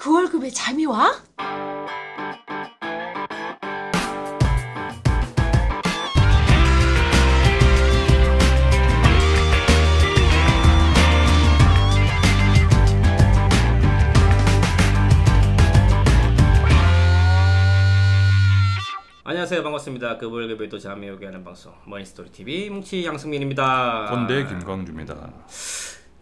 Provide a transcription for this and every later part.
그 월급에 잠이 와? 안녕하세요, 반갑습니다. 그 월급에도 잠이 오게 하는 방송 머니스토리TV 뭉치 양승민입니다. 꼰대 김광주입니다.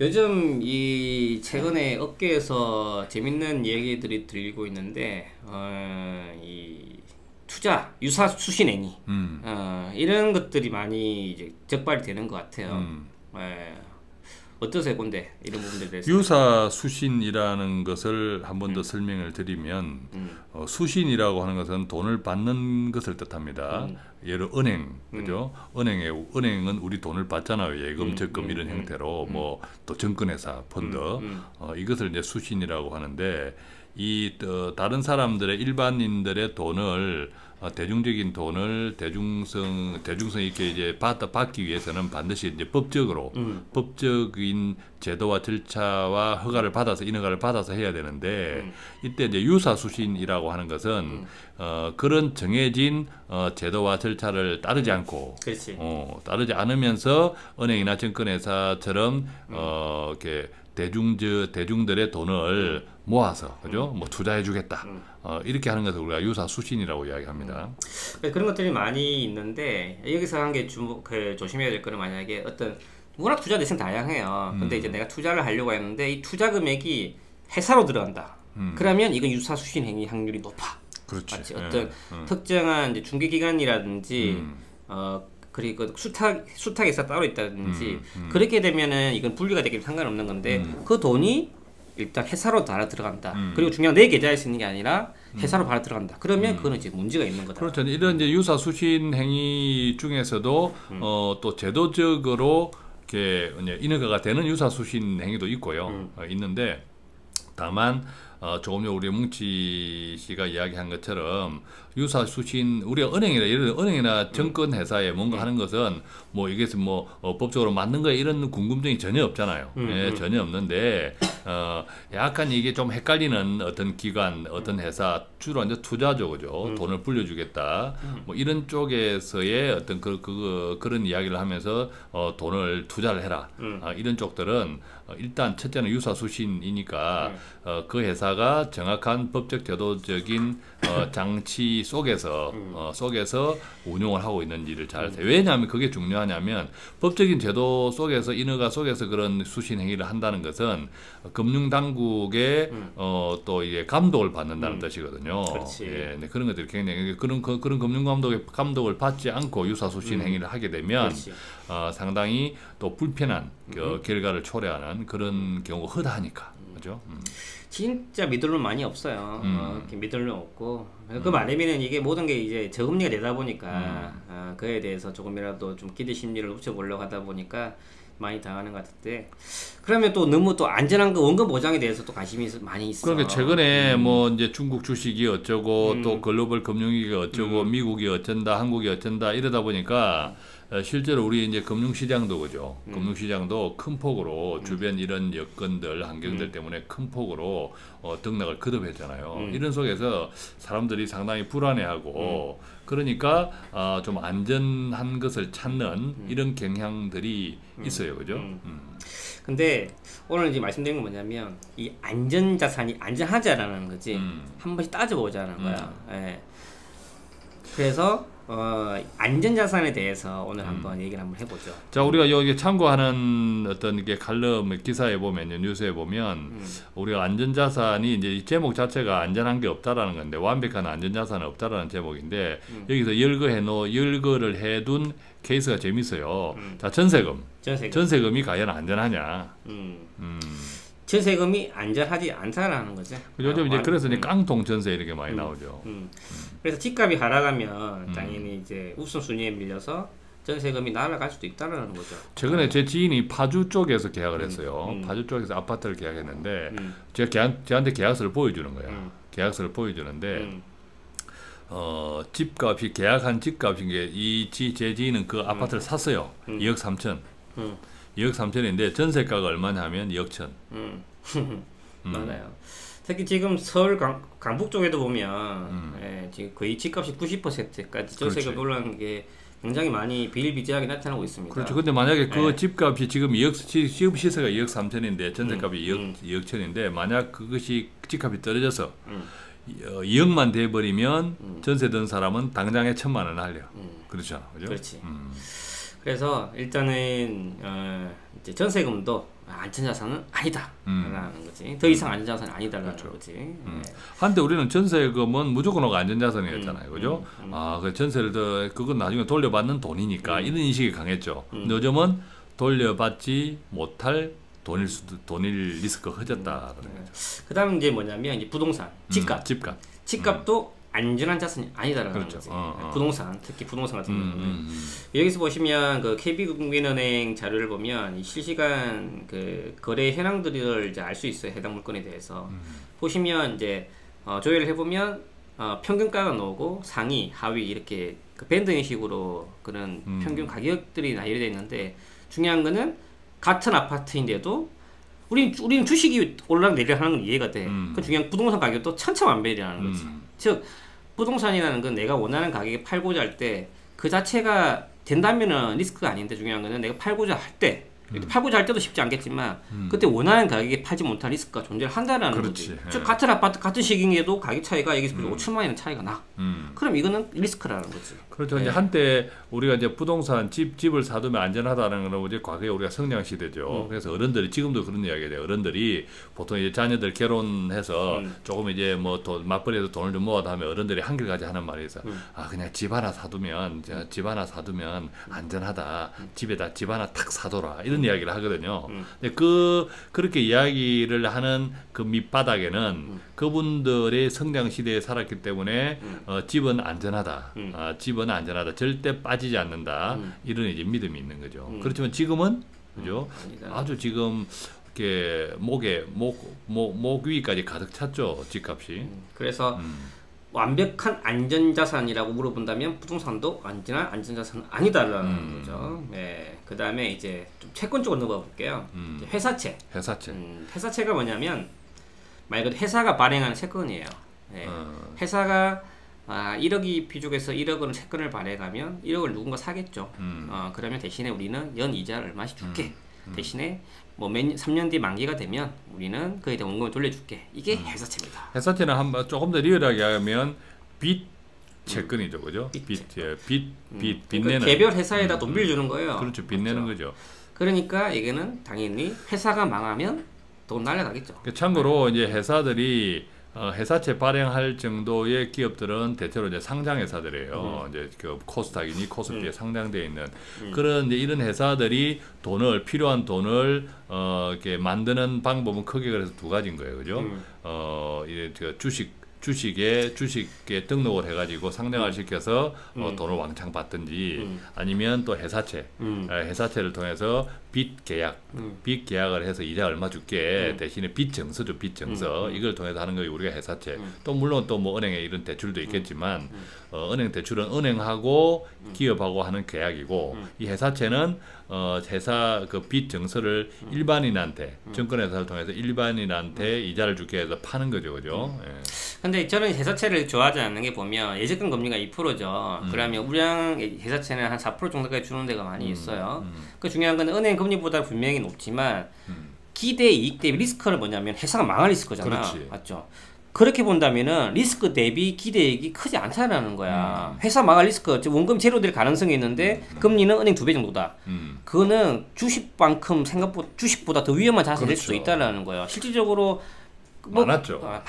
요즘 이 최근에 업계에서 재밌는 얘기들이 들리고 있는데 이 투자, 유사 수신행위 이런 것들이 많이 이제 적발이 되는 것 같아요. 어떠세요, 꼰대? 이런 부분들에 대해서. 유사 수신이라는 것을 한 번 더 설명을 드리면 수신이라고 하는 것은 돈을 받는 것을 뜻합니다. 예를 은행, 그죠? 은행은 우리 돈을 받잖아요. 예금, 적금 이런 형태로 뭐 또 증권회사, 펀드 이것을 이제 수신이라고 하는데 이 다른 사람들의 일반인들의 돈을 대중적인 돈을 대중성 있게 이제 받기 위해서는 반드시 이제 법적인 제도와 절차와 허가를 받아서 인허가를 받아서 해야 되는데 이때 이제 유사수신이라고 하는 것은 그런 정해진 제도와 절차를 따르지 않고 따르지 않으면서 은행이나 증권회사처럼 이렇게 대중들의 돈을 모아서 그죠? 뭐 투자해주겠다. 이렇게 하는 것을 우리가 유사수신이라고 이야기합니다. 그런 것들이 많이 있는데 여기서 한 게 조심해야 될 거는 만약에 어떤 워낙 투자 대상 다양해요. 근데 이제 내가 투자를 하려고 했는데 이 투자 금액이 회사로 들어간다. 그러면 이건 유사수신 행위 확률이 높아. 그렇지. 마치 어떤 특정한 이제 중개기관이라든지 그리고 수탁회사 따로 있다든지 그렇게 되면은 이건 분리가 되기는 상관없는 건데 그 돈이 일단 회사로 바로 들어간다. 그리고 중요한 내 계좌에 쓰는 게 아니라 회사로 바로 들어간다. 그러면 그거는 이제 문제가 있는 거다. 그렇죠. 이런 이제 유사 수신 행위 중에서도 또 제도적으로 이렇게 인허가가 되는 유사 수신 행위도 있고요. 있는데 다만 조금 전에 우리 뭉치 씨가 이야기한 것처럼 유사 수신 우리가 은행이나 증권 회사에 뭔가 하는 것은 뭐 이게 뭐 법적으로 맞는 거야 이런 궁금증이 전혀 없잖아요. 전혀 없는데 약간 이게 좀 헷갈리는 어떤 기관, 어떤 회사 주로 이제 투자죠, 그죠? 돈을 불려주겠다. 뭐 이런 쪽에서의 어떤 그런 이야기를 하면서 돈을 투자를 해라. 이런 쪽들은 일단 첫째는 유사 수신이니까 그 회사가 정확한 법적 제도적인 장치 속에서 운용을 하고 있는지를 잘 아세요. 왜냐하면 그게 중요하냐면 법적인 제도 속에서 인허가 속에서 그런 수신 행위를 한다는 것은 금융당국의 또 이게 감독을 받는다는 뜻이거든요. 예, 네, 그런 것들이 굉장히 그런 감독을 받지 않고 유사 수신 행위를 하게 되면 상당히 또 불편한 결과를 초래하는 그런 경우가 허다하니까. 그죠? 진짜 믿을 놈 많이 없어요. 믿을 놈 없고 그 말이면 이게 모든 게 이제 저금리가 되다 보니까 그에 대해서 조금이라도 좀 기대 심리를 높여보려고 하다 보니까 많이 당하는 것 같은데 그러면 또 너무 또 안전한 거 원금 보장에 대해서 또 관심이 많이 있어. 그러니까 최근에 뭐 이제 중국 주식이 어쩌고 또 글로벌 금융위기가 어쩌고 미국이 어쩐다 한국이 어쩐다 이러다 보니까 실제로 우리 이제 금융시장도 그죠. 금융시장도 큰 폭으로 주변 이런 여건들, 환경들 때문에 큰 폭으로 등락을 거듭했잖아요. 이런 속에서 사람들이 상당히 불안해하고 그러니까 좀 안전한 것을 찾는 이런 경향들이 있어요, 그죠? 근데 오늘 이제 말씀드린 건 뭐냐면 이 안전자산이 안전하자라는 거지 한 번씩 따져보자는 거야. 예. 그래서 안전자산에 대해서 오늘 한번 얘기를 한번 해보죠. 자, 우리가 여기 참고하는 어떤 이게 칼럼 기사에 보면요, 뉴스에 보면 우리가 안전자산이 이제 제목 자체가 안전한 게 없다라는 건데 완벽한 안전자산은 없다라는 제목인데 여기서 열거를 해둔 케이스가 재밌어요. 자, 전세금이 과연 안전하냐? 전세금이 안전하지 않다라는 거죠. 요즘 이제 그래서 이제 깡통 전세 이렇게 많이 나오죠. 그래서 집값이 하락하면 당연히 이제 우선순위에 밀려서 전세금이 날아갈 수도 있다는 거죠. 최근에 제 지인이 파주 쪽에서 계약을 했어요. 파주 쪽에서 아파트를 계약했는데 제가 저한테 계약서를 보여주는 거예요. 계약서를 보여주는데 집값이 계약한 집값인 게 제 지인은 그 아파트를 샀어요. 2억 3천. 2억 3천인데 전세가가 얼마냐 하면 2억 천. 맞아요. 특히 지금 서울 강북 쪽에도 보면 예, 지금 거의 집값이 90%까지 전세가 올라가는 게 굉장히 많이 비일비재하게 나타나고 있습니다. 그렇죠. 근데 만약에 그 예. 집값이 지금 지금 시세가 2억 3천인데 전세값이 2억 천인데 만약 그것이 집값이 떨어져서 2억만 돼버리면 전세 든 사람은 당장에 1,000만 원 할려. 그렇잖아, 그죠? 그렇지. 그래서 일단은 이제 전세금도 안전자산은 아니다라는 거지. 더 이상 안전자산은 아니다라는 그렇죠. 거지. 네. 한때 우리는 전세금은 무조건 안전자산이었잖아요, 그죠? 그 전세를 그건 나중에 돌려받는 돈이니까 이런 인식이 강했죠. 요즘은 돌려받지 못할 돈일 리스크가 커졌다라는 거죠. 그다음 이제 뭐냐면 이제 부동산, 집값. 집값도 안전한 자산이 아니다라는 그렇죠. 거지. 부동산, 특히 부동산 같은 경우는 여기서 보시면 그 KB국민은행 자료를 보면 이 실시간 그 거래 현황들을 이제 알 수 있어요. 해당 물건에 대해서 보시면 이제 조회를 해보면 평균가가 나오고 상위, 하위 이렇게 그 밴드 형식으로 그런 평균 가격들이 나열되어 있는데 중요한 거는 같은 아파트인데도 우리는 주식이 올라내리락 하는 건 이해가 돼. 그 중요한 부동산 가격도 천차만별이라는 거지. 즉 부동산이라는 건 내가 원하는 가격에 팔고자 할 때 그 자체가 된다면은 리스크가 아닌데 중요한 거는 내가 팔고자 할 때 팔고자 할 때도 쉽지 않겠지만 그때 원하는 가격에 팔지 못한 리스크가 존재한다라는 거지. 즉 같은 아파트 같은 시기에도 가격 차이가 여기서 5천만 원의 차이가 나. 그럼 이거는 리스크라는 거지. 그렇죠. 이제 한때 우리가 이제 부동산 집을 사두면 안전하다는 건 이제 과거에 우리가 성장 시대죠. 그래서 어른들이 지금도 그런 이야기예요. 어른들이 보통 이제 자녀들 결혼해서 조금 이제 뭐 맞벌이에서 돈을 좀 모아다 하면 어른들이 한결같이 하는 말이 있어. 그냥 집 하나 사두면 안전하다. 집에다 집 하나 탁 사둬라. 이런 이야기를 하거든요. 근데 그렇게 이야기를 하는 그 밑바닥에는 그분들의 성장 시대에 살았기 때문에 집은 안전하다. 집은 안전하다. 절대 빠지지 않는다. 이런 이제 믿음이 있는 거죠. 그렇지만 지금은 그죠? 아주 지금 이렇게 목 위까지 가득 찼죠. 집값이. 그래서 완벽한 안전자산이라고 물어본다면 부동산도 완전한 안전자산은 아니다라는 거죠. 네. 그 다음에 이제 좀 채권 쪽으로 넘어가 볼게요. 회사채. 회사채가 뭐냐면 말 그대로 회사가 발행하는 채권이에요. 네. 회사가 1억이 비족해서 1억 원 채권을 발행하면 1억을 누군가 사겠죠. 그러면 대신에 우리는 연 이자를 얼마씩 줄게. 대신에 뭐 3년 뒤 만기가 되면 우리는 그에 대한 원금을 돌려줄게. 이게 회사채입니다. 회사채는 한번 조금 더 리얼하게 하면 빚 채권이죠, 그죠? 빚 그러니까 내는 개별 회사에다 돈 빌려주는 거예요. 그렇죠, 빚 내는 거죠. 그러니까 이게는 당연히 회사가 망하면 돈 날라가겠죠. 참고로 이제 회사들이 회사채 발행할 정도의 기업들은 대체로 이제 상장 회사들이에요. 이제 그 코스닥이니 코스피에 상장되어 있는 그런 이제 이런 회사들이 필요한 돈을 이렇게 만드는 방법은 크게 그래서 두 가지인 거예요, 그죠? 이제 그 주식에 등록을 해가지고 상장을 시켜서 돈을 왕창 받든지 아니면 또 회사채를 통해서 빚 계약을 해서 이자 얼마 줄게 대신에 빚 증서죠. 이걸 통해서 하는 거 우리가 회사채. 또 물론 또 뭐 은행에 이런 대출도 있겠지만 은행 대출은 은행하고 기업하고 하는 계약이고 이 회사채는 회사 그 빚 증서를 일반인한테 증권회사를 통해서 일반인한테 이자를 주게 해서 파는 거죠, 그죠? 근데 저는 회사채를 좋아하지 않는 게 보면 예적금 금리가 2%죠. 그러면 우량 회사채는 한 4% 정도까지 주는 데가 많이 있어요. 그 중요한 건 은행 금리보다 분명히 높지만 기대 이익 대비 리스크는 뭐냐면 회사가 망할 리스크잖아. 그렇지. 맞죠? 그렇게 본다면은 리스크 대비 기대이익이 크지 않다라는 거야. 회사 망할 리스크, 원금 제로될 가능성이 있는데 금리는 은행 2배 정도다. 그거는 주식보다 더 위험한 자산이 될 수도 있다라는 거예요. 실질적으로 많았죠.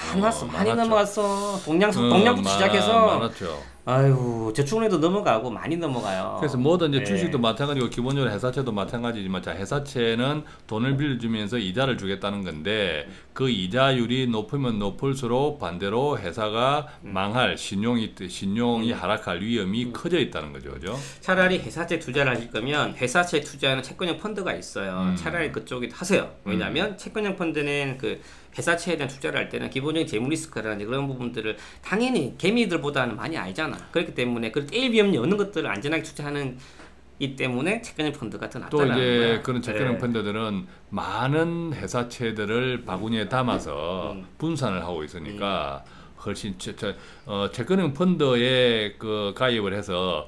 많이 넘어갔어. 동양부터 시작해서 많았죠. 아유, 저축은행도 넘어가고 많이 넘어가요. 그래서 뭐든 이제 주식도 마찬가지고 기본적으로 회사채도 마찬가지지만 자, 회사채는 돈을 빌려주면서 이자를 주겠다는 건데 그 이자율이 높으면 높을수록 반대로 회사가 망할 신용이 하락할 위험이 커져 있다는 거죠, 그죠? 차라리 회사채 투자를 하실 거면 회사채 투자하는 채권형 펀드가 있어요. 차라리 그쪽에 하세요. 왜냐하면 채권형 펀드는 그 회사채에 대한 투자를 할 때는 기본적인 재무 리스크라든지 그런 부분들을 당연히 개미들보다는 많이 알잖아. 그렇기 때문에 그 일비염리 없는 것들을 안전하게 투자하는 이 때문에 채권형 펀드가 더 또 낫다라는 이제 거야. 그런 채권형 펀드들은 많은 회사채들을 바구니에 담아서 분산을 하고 있으니까 훨씬 채권형 펀드에 그 가입을 해서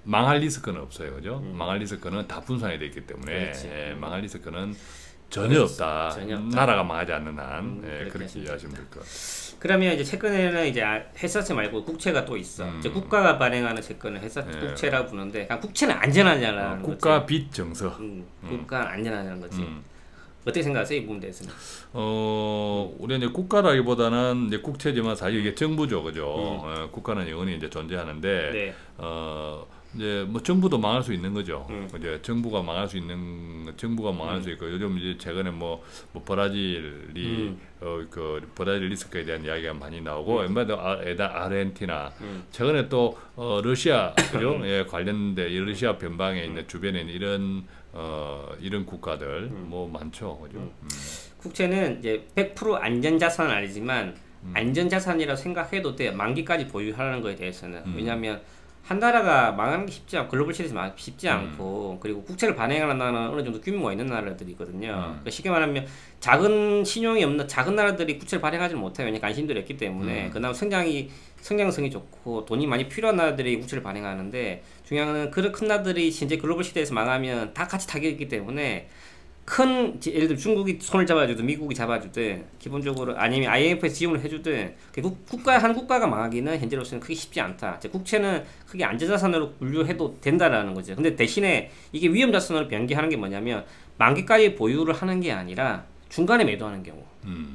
망할 리스크는 없어요, 그죠? 망할 리스크는 다 분산이 돼 있기 때문에 망할 리스크는 전혀 없다. 나라가 망하지 않는 한 그렇게 이해하시면 될 것 같아요. 그러면 이제 채권에는 이제 회사채 말고 국채가 또 있어. 이제 국가가 발행하는 채권을 국채라고 부르는데, 국채는 안전하냐라는 거지. 국가 빚 정서. 국가는 안전하냐는 거지. 어떻게 생각하세요, 이 부분에 대해서는? 우리가 이제 국가라기보다는 이제 국채지만 사실 이게 정부죠, 그죠? 국가는 영원히 이제 존재하는데, 네. 이제 뭐 정부도 망할 수 있는 거죠. 이제 정부가 망할 수 있고 요즘 이제 최근에 뭐 브라질이 그 브라질 리스크에 대한 이야기가 많이 나오고 웬만해도 아르헨티나 최근에 또 러시아 그죠? 관련된 이 러시아 변방에 있는 주변에 있는 이런 국가들 뭐 많죠, 그죠? 국채는 이제 100% 안전자산은 아니지만 안전자산이라고 생각해도 돼. 만기까지 보유하는 거에 대해서는. 왜냐하면 한 나라가 망하는 게 쉽지 않고 글로벌 시대에서 쉽지 않고 그리고 국채를 발행하는 나라는 어느 정도 규모가 있는 나라들이 있거든요. 그러니까 쉽게 말하면 작은 신용이 없는 작은 나라들이 국채를 발행하지 못해요. 왜냐하면 관심들이 없기 때문에. 그나마 성장성이 좋고 돈이 많이 필요한 나라들이 국채를 발행하는데 중요한 건 그런 큰 나라들이 현재 글로벌 시대에서 망하면 다 같이 타격이 있기 때문에 예를 들어 중국이 손을 잡아주든 미국이 잡아주든 기본적으로 아니면 IMF에서 지원을 해주든 한 국가가 망하기는 현재로서는 크게 쉽지 않다. 국채는 크게 안전자산으로 분류해도 된다라는 거죠. 근데 대신에 이게 위험자산으로 변경하는 게 뭐냐면 만기까지 보유를 하는 게 아니라 중간에 매도하는 경우,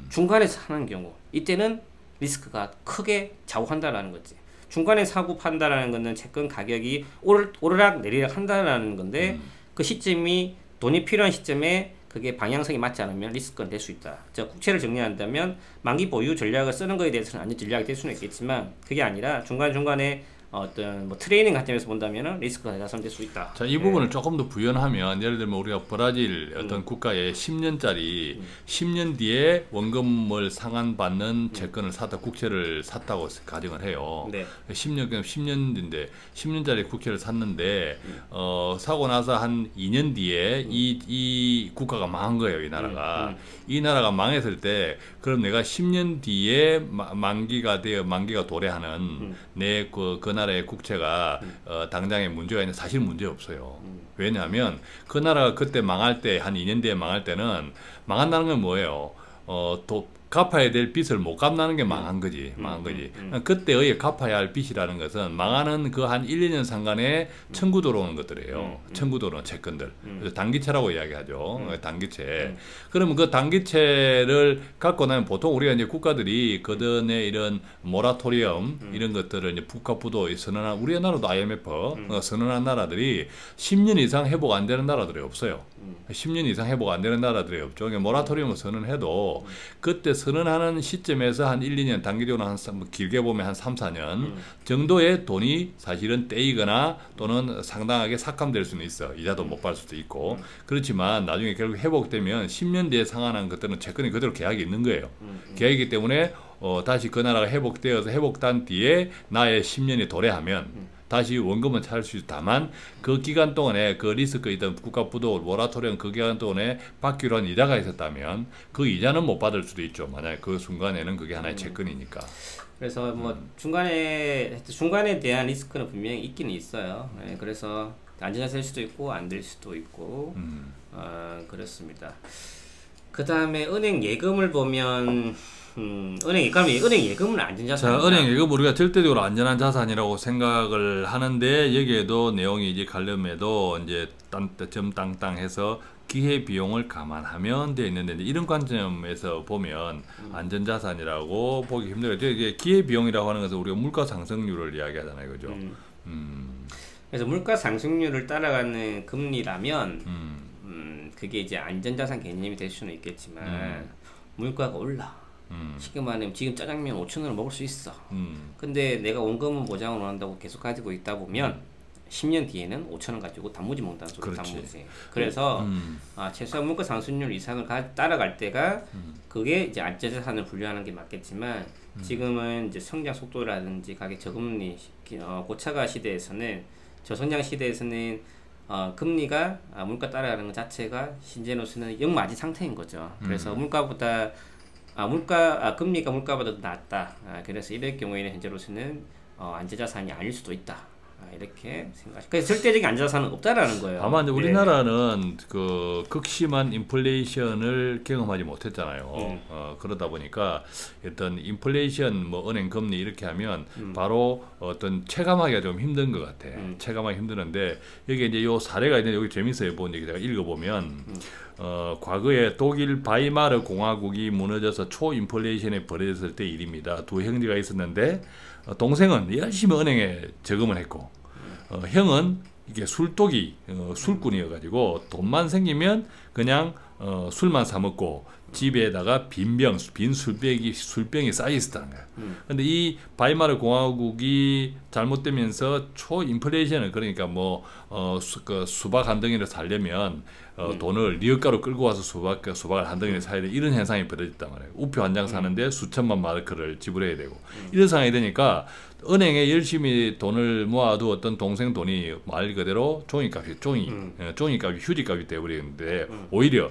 중간에서 하는 경우 이때는 리스크가 크게 좌우한다라는 거지. 중간에 사고 판다라는 거는 채권 가격이 오르락 내리락 한다라는 건데 그 시점이 돈이 필요한 시점에 그게 방향성이 맞지 않으면 리스크는 될 수 있다. 국채를 정리한다면 만기 보유 전략을 쓰는 거에 대해서는 안전 전략이 될 수는 있겠지만 그게 아니라 중간중간에 어떤 뭐 트레이닝 관점에서 본다면 리스크가 자산될 수 있다. 자, 이 부분을 조금 더 부연하면 예를 들면 우리가 브라질 어떤 국가에 10년짜리 10년 뒤에 원금을 상환받는 채권을 샀다, 국채를 샀다고 가정을 해요. 10년인데 10년짜리 국채를 샀는데 사고 나서 한 2년 뒤에 이 국가가 망한 거예요, 이 나라가. 이 나라가 망했을 때 그럼 내가 10년 뒤에 만기가 도래하는 내 그 나라의 국채가 당장에 문제가 있는 사실 문제 없어요. 왜냐하면 그 나라가 그때 망할 때 한 2년 뒤에 망할 때는 망한다는 건 뭐예요? 갚아야 될 빚을 못 갚는 게 망한 거지. 그때의 갚아야 할 빚이라는 것은 망하는 그 한 1, 2년 상간에 청구 들어오는 것들이에요. 청구 들어오는 채권들. 그래서 단기채라고 이야기하죠. 단기채. 그러면 그 단기채를 갖고 나면 보통 우리가 이제 국가들이 그전에 이런 모라토리엄 이런 것들을 이제 국가부도 선언한 우리나라도 IMF 선언한 나라들이 10년 이상 회복 안 되는 나라들이 없어요. 10년 이상 회복 안 되는 나라들이 없죠. 모라토리엄을 선언해도 그때 선언하는 시점에서 한 1, 2년 단기적으로 길게 보면 한 3, 4년 정도의 돈이 사실은 떼이거나 또는 상당하게 삭감될 수는 있어. 이자도 못 받을 수도 있고. 그렇지만 나중에 결국 회복되면 10년 뒤에 상환한 것들은 채권이 그대로 계약이 있는 거예요. 계약이기 때문에 다시 그 나라가 회복되어서 회복된 뒤에 나의 10년이 도래하면 다시 원금은 찾을 수 있다만 그 기간 동안에 그 리스크 있던 국가부도 모라토리엄 그 기간 동안에 받기로 한 이자가 있었다면 그 이자는 못 받을 수도 있죠. 만약에 그 순간에는 그게 하나의 채권이니까. 그래서 뭐 중간에 대한 리스크는 분명히 있기는 있어요. 그래서 안전자산일 수도 있고 안 될 수도 있고 그렇습니다. 그 다음에 은행 예금을 보면 은행 예금은 안전자산. 자, 은행 예금 우리가 절대적으로 안전한 자산이라고 생각을 하는데 여기에도 내용이 이제 관련해도 이제 점땅땅해서 기회 비용을 감안하면 되어 있는데 이런 관점에서 보면 안전자산이라고 보기 힘들어요. 이게 기회 비용이라고 하는 것은 우리가 물가 상승률을 이야기하잖아요, 그죠? 그래서 물가 상승률을 따라가는 금리라면 그게 이제 안전자산 개념이 될 수는 있겠지만 물가가 올라. 쉽게 말하면 지금 짜장면 5,000원을 먹을 수 있어. 근데 내가 원금은 보장을 원한다고 계속 가지고 있다 보면 10년 뒤에는 5,000원 가지고 단무지 먹는다는 소리 단무지. 그래서 최소한 물가 상승률 이상을 따라갈 때가 그게 이제 안전자산을 분류하는 게 맞겠지만 지금은 이제 성장 속도라든지 가격 저금리 고차가 시대에서는 저성장 시대에서는 금리가 물가 따라가는 것 자체가 현재로서는 역마진 상태인 거죠. 그래서 금리가 물가보다 더 낮다. 그래서 이럴 경우에는 현재로서는 안전자산이 아닐 수도 있다. 이렇게 생각하시고 그래서 절대적인 안전자산은 없다라는 거예요. 다만 이제 우리나라는 그 극심한 인플레이션을 경험하지 못했잖아요. 그러다 보니까 어떤 인플레이션 뭐 은행 금리 이렇게 하면 바로 어떤 체감하기가 좀 힘든 것 같아. 체감하기 힘드는데 여기 이제 요 사례가 있는데 여기 재밌어요. 본 얘기 제가 읽어보면 과거에 독일 바이마르 공화국이 무너져서 초인플레이션에 벌어졌을 때 일입니다. 두 형제가 있었는데 동생은 열심히 은행에 저금을 했고 형은 이게 술꾼이어가지고 돈만 생기면 그냥 술만 사 먹고 집에다가 빈 술병이 쌓여 있었다는 거야. 근데 이 바이마르 공화국이 잘못되면서 초인플레이션을 그러니까 뭐 수박 한 덩이를 살려면 돈을 리어가로 끌고 와서 수박을 한 덩이를 사야 돼. 이런 현상이 벌어졌단 말이에요. 우표 한 장 사는데 수천만 마르크를 지불해야 되고 이런 상황이 되니까 은행에 열심히 돈을 모아두었던 동생 돈이 말 그대로 종이값이 휴지값이 되어버리는데 오히려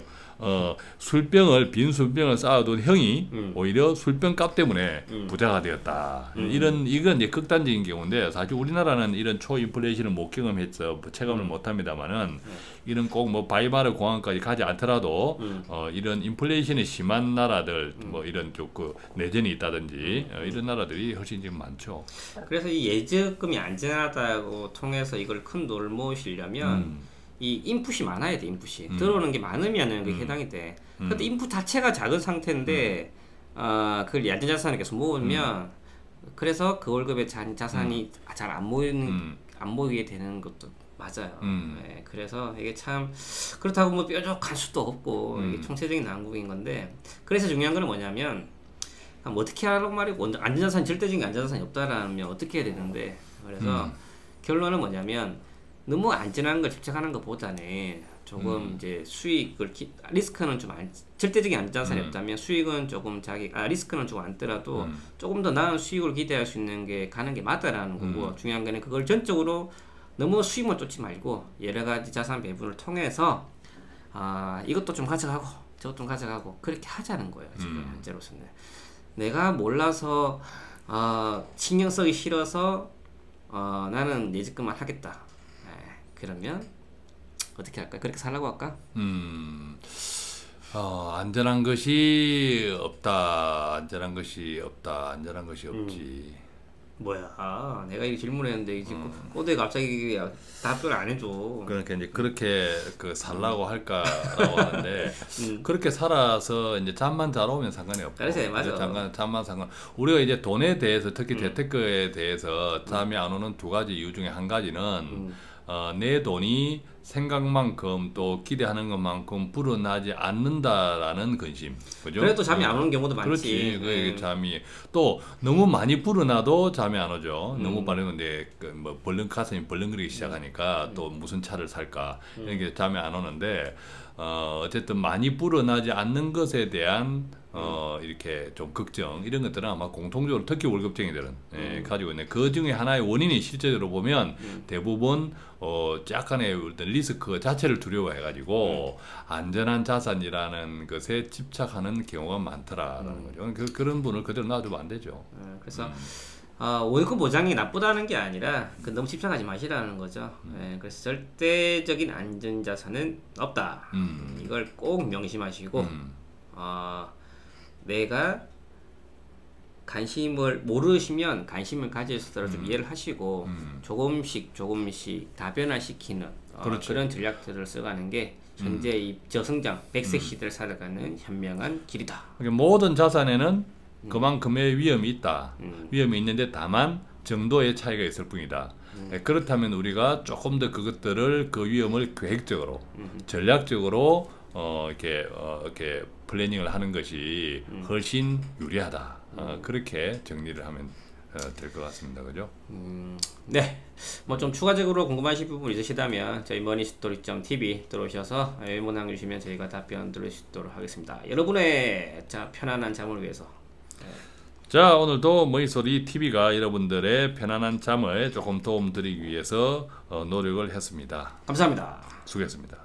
빈 술병을 쌓아둔 형이 오히려 술병값 때문에 부자가 되었다. 이건 이제 극단적인 경우인데 사실 우리나라는 이런 초인플레이션을 못 경험했어 체감을 못합니다만은 이런 꼭 뭐 바이마르 공항까지 가지 않더라도 이런 인플레이션이 심한 나라들 뭐 이런 그 내전이 있다든지 이런 나라들이 훨씬 지금 많죠. 그래서 이 예적금이 안전하다고 통해서 이걸 큰 돈을 모으시려면 이 인풋이 많아야 돼. 인풋이 들어오는 게 많으면은 그게 해당이 돼. 근데 인풋 자체가 작은 상태인데 그걸 안전자산을 계속 모으면 그래서 그 월급의 자산이 잘 안 모이게 되는 것도 맞아요. 네, 그래서 이게 참 그렇다고 뭐 뾰족할 수도 없고 이게 총체적인 난국인 건데 그래서 중요한 거는 뭐냐면 어떻게 하라고 말이고 안전자산 절대적인 안전자산이 없다라면 어떻게 해야 되는데 그래서 결론은 뭐냐면 너무 안전한 걸 집착하는 것보다는 조금 이제 수익을 리스크는 좀 절대적인 안전자산이 없다면 수익은 조금 리스크는 좀 안더라도 조금 더 나은 수익을 기대할 수 있는 게 가는 게 맞다라는 거고 중요한 거는 그걸 전적으로 너무 수익만 쫓지 말고 여러 가지 자산 배분을 통해서 이것도 좀 가져가고 저것도 좀 가져가고 그렇게 하자는 거예요. 지금 현재로서는 내가 몰라서 신경 쓰기 싫어서 나는 예적금만 하겠다. 그러면 어떻게 할까? 그렇게 살라고 할까? 안전한 것이 없다. 안전한 것이 없다. 안전한 것이 없지. 뭐야? 내가 이 질문했는데 지금 꼬대 갑자기 답변을 안 해줘. 그러니까 이제 그렇게 살라고 할까라고 하는데 그렇게 살아서 이제 잠만 잘 오면 상관이 없고. 그래서 맞아. 잠만 상관. 우리가 이제 돈에 대해서 특히 재테크에 대해서 잠이 안 오는 두 가지 이유 중에 한 가지는 내 돈이 생각만큼 또 기대하는 것만큼 불어나지 않는다라는 근심. 그죠? 그래도 잠이 안 오는 경우도 많지. 그렇지. 그 잠이 또 너무 많이 불어나도 잠이 안 오죠. 너무 많이 오는데 뭐 가슴이 벌렁거리기 시작하니까 또 무슨 차를 살까 이렇게 잠이 안 오는데 어쨌든 많이 불어나지 않는 것에 대한 이렇게 좀 걱정 이런 것들은 아마 공통적으로 특히 월급쟁이들은 가지고 있는 그 중에 하나의 원인이 실제로 보면 대부분 약간의 어떤 리스크 자체를 두려워해가지고 안전한 자산이라는 것에 집착하는 경우가 많더라라는 거죠. 그런 분을 그대로 놔두면 안 되죠. 그래서 월급 보장이 나쁘다는 게 아니라 너무 집착하지 마시라는 거죠. 그래서 절대적인 안전자산은 없다. 이걸 꼭 명심하시고 내가 관심을 모르시면 관심을 가질 수 있도록 좀 이해를 하시고 조금씩 다변화시키는 그런 전략들을 써가는 게 현재 이 저성장 백색 시대를 살아가는 현명한 길이다. 모든 자산에는 그만큼의 위험이 있다. 위험이 있는데 다만 정도의 차이가 있을 뿐이다. 그렇다면 우리가 조금 더 그것들을 그 위험을 계획적으로 전략적으로 이렇게 플래닝을 하는 것이 훨씬 유리하다. 그렇게 정리를 하면 될 것 같습니다. 그죠? 네. 뭐 좀 추가적으로 궁금하신 부분 있으시다면 저희 머니스토리.tv 들어오셔서 의문 남겨주시면 저희가 답변 드릴 수 있도록 하겠습니다. 여러분의 편안한 잠을 위해서. 자, 오늘도 머니소리 TV가 여러분들의 편안한 잠을 조금 도움 드리기 위해서 노력을 했습니다. 감사합니다. 수고했습니다.